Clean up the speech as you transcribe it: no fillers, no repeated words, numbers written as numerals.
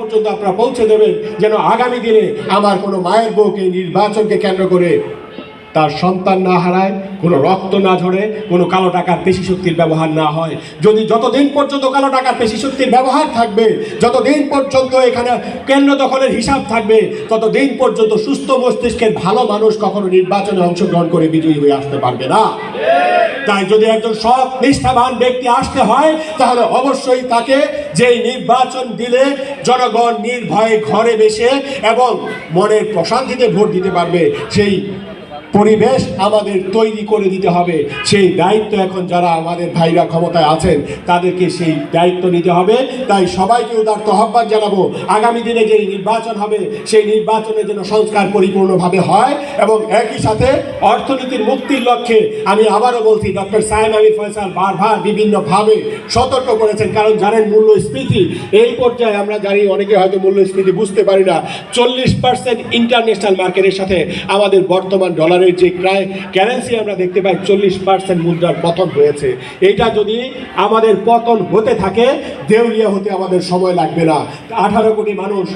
পর্যন্ত আপনারা পৌঁছে দেবেন যেন আগামী দিনে আমার কোনো মায়ের বউকে নির্বাচনকে কেন্দ্র করে তার সন্তান না হারায়, কোনো রক্ত না ঝরে, কোনো কালো টাকার পেশি শক্তির ব্যবহার না হয়। যদি যতদিন পর্যন্ত কালো টাকার পেশি শক্তির ব্যবহার থাকবে, যতদিন পর্যন্ত এখানে কেন্দ্র দখলের হিসাব থাকবে, ততদিন পর্যন্ত সুস্থ মস্তিষ্কের ভালো মানুষ কখনো নির্বাচনে অংশগ্রহণ করে বিজয়ী হয়ে আসতে পারবে না। তাই যদি একজন সৎ নিষ্ঠাবান ব্যক্তি আসতে হয়, তাহলে অবশ্যই তাকে যেই নির্বাচন দিলে জনগণ নির্ভয়ে ঘরে বসে এবং মনের প্রশান্তিতে ভোট দিতে পারবে, সেই পরিবেশ আমাদের তৈরি করে দিতে হবে। সেই দায়িত্ব এখন যারা আমাদের ভাইরা ক্ষমতায় আছেন তাদেরকে সেই দায়িত্ব নিতে হবে। তাই সবাইকে উদাত্ত আহ্বান জানাবো, আগামী দিনে যে নির্বাচন হবে সেই নির্বাচনের জন্য সংস্কার পরিপূর্ণভাবে হয় এবং একই সাথে অর্থনীতির মুক্তির লক্ষ্যে আমি আবারও বলছি, ডক্টর সায়েম আলী ফয়সাল বারবার বিভিন্নভাবে সতর্ক করেছেন। কারণ জানেন মূল্যস্ফীতি এই পর্যায়ে আমরা জানি, অনেকে হয়তো মূল্যস্ফীতি বুঝতে পারি না, 40% ইন্টারন্যাশনাল মার্কেটের সাথে আমাদের বর্তমান ডলারের যে কারেন্সি আমরা দেখতে পাই 40% মুদ্রার পতন হয়েছে। এটা যদি আমাদের পতন হতে থাকে, দেউলিয়া হতে আমাদের সময় লাগবে না। 18 কোটি মানুষ